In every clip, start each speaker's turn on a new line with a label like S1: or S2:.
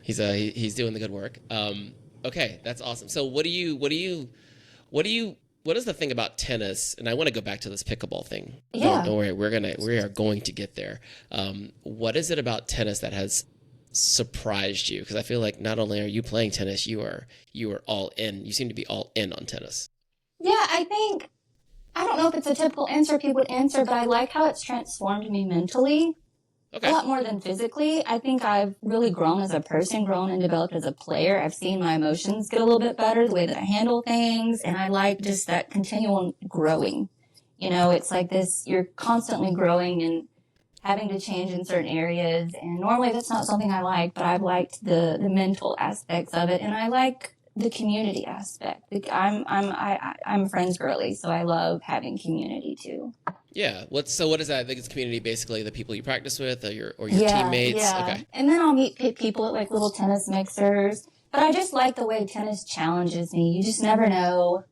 S1: He's doing the good work. Okay, that's awesome. So what is the thing about tennis? And I want to go back to this pickleball thing.
S2: Yeah.
S1: Don't worry, we are going to get there. What is it about tennis that has surprised you? Because I feel like not only are you playing tennis, you are all in. You seem to be all in on tennis.
S2: Yeah, I don't know if it's a typical answer people would answer, but I like how it's transformed me mentally.
S1: Okay.
S2: A lot more than physically. I think I've really grown as a person, grown and developed as a player. I've seen my emotions get a little bit better, the way that I handle things, and I like just that continual growing. It's like this, you're constantly growing and having to change in certain areas, and normally that's not something I like, but I've liked the mental aspects of it, and I like the community aspect. I'm a friends girly, so I love having community too.
S1: Yeah. What is that? I think it's community, basically the people you practice with, or your teammates.
S2: Yeah.
S1: Okay.
S2: And then I'll meet people at like little tennis mixers. But I just like the way tennis challenges me. You just never know.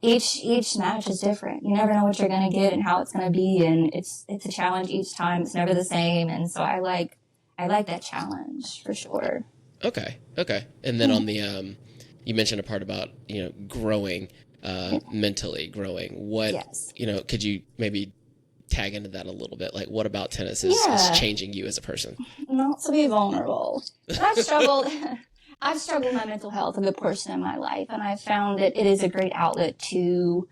S2: Each match is different. You never know what you're going to get and how it's going to be, and it's a challenge each time. It's never the same, and so I like that challenge for sure.
S1: Okay. And then on the you mentioned a part about growing, mentally growing. What
S2: Yes.
S1: Could you maybe tag into that a little bit? Like, what about tennis is changing you as a person?
S2: Not to be vulnerable. I've struggled with my mental health a good portion of my life, and I've found that it is a great outlet to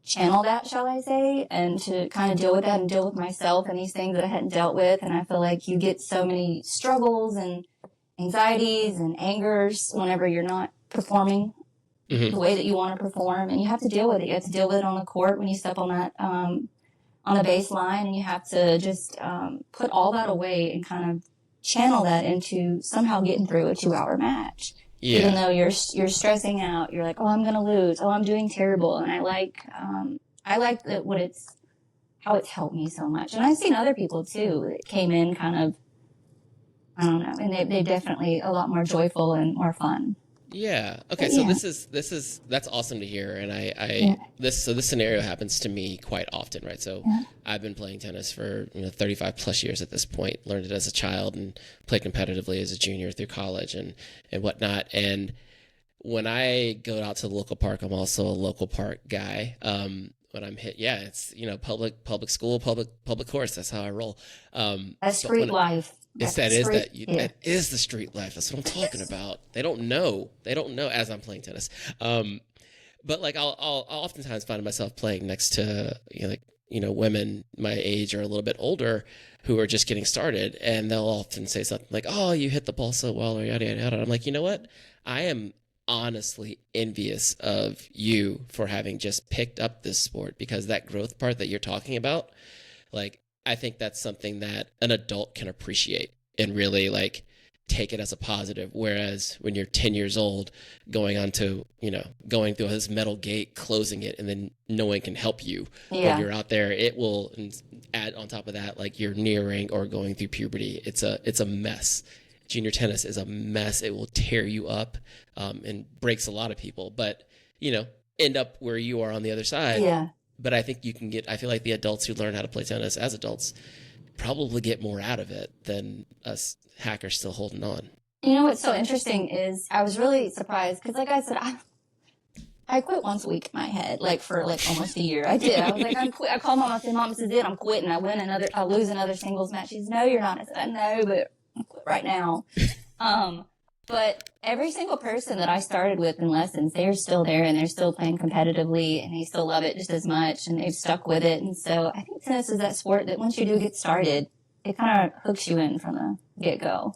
S2: channel that, shall I say, and to kind of deal with that and deal with myself and these things that I hadn't dealt with. And I feel like you get so many struggles and anxieties and angers whenever you're not performing the way that you want to perform, and you have to deal with it. You have to deal with it on the court when you step on that on the baseline, and you have to just put all that away and kind of channel that into somehow getting through a 2-hour match.
S1: Yeah.
S2: Even though you're stressing out, you're like, oh, I'm gonna lose. Oh, I'm doing terrible. And I like that how it's helped me so much. And I've seen other people too that came in kind of, I don't know, and they definitely a lot more joyful and more fun.
S1: Yeah. Okay. So that's awesome to hear. And this scenario happens to me quite often, right? So I've been playing tennis for 35 plus years at this point. Learned it as a child and played competitively as a junior through college and whatnot. And when I go out to the local park, I'm also a local park guy. When I'm hit, it's public school, public course. That's how I roll.
S2: That's street life.
S1: That is the street life. That's what I'm talking about. They don't know as I'm playing tennis. But like I'll oftentimes find myself playing next to women my age or a little bit older who are just getting started, and they'll often say something like, "Oh, you hit the ball so well," or yada yada yada. I'm like, you know what? I am honestly envious of you for having just picked up this sport, because that growth part that you're talking about, like, I think that's something that an adult can appreciate and really like take it as a positive. Whereas when you're 10 years old, going through this metal gate, closing it, and then no one can help you when you're out there, it will add on top of that, like you're nearing or going through puberty. It's a mess. Junior tennis is a mess. It will tear you up and breaks a lot of people, but end up where you are on the other side.
S2: Yeah.
S1: But I think I feel like the adults who learn how to play tennis as adults probably get more out of it than us hackers still holding on.
S2: What's so interesting is I was really surprised because, like I said, I quit once a week in my head, like for like almost a year. I did. I was like, I'm quit. I called Mom. I said, Mom, this is it. I'm quitting. I'll lose another singles match. She said, no, you're not. I said, I know, but I'm quit right now. But every single person that I started with in lessons, they're still there and they're still playing competitively and they still love it just as much and they've stuck with it. And so I think tennis is that sport that once you do get started, it kind of hooks you in from the get-go.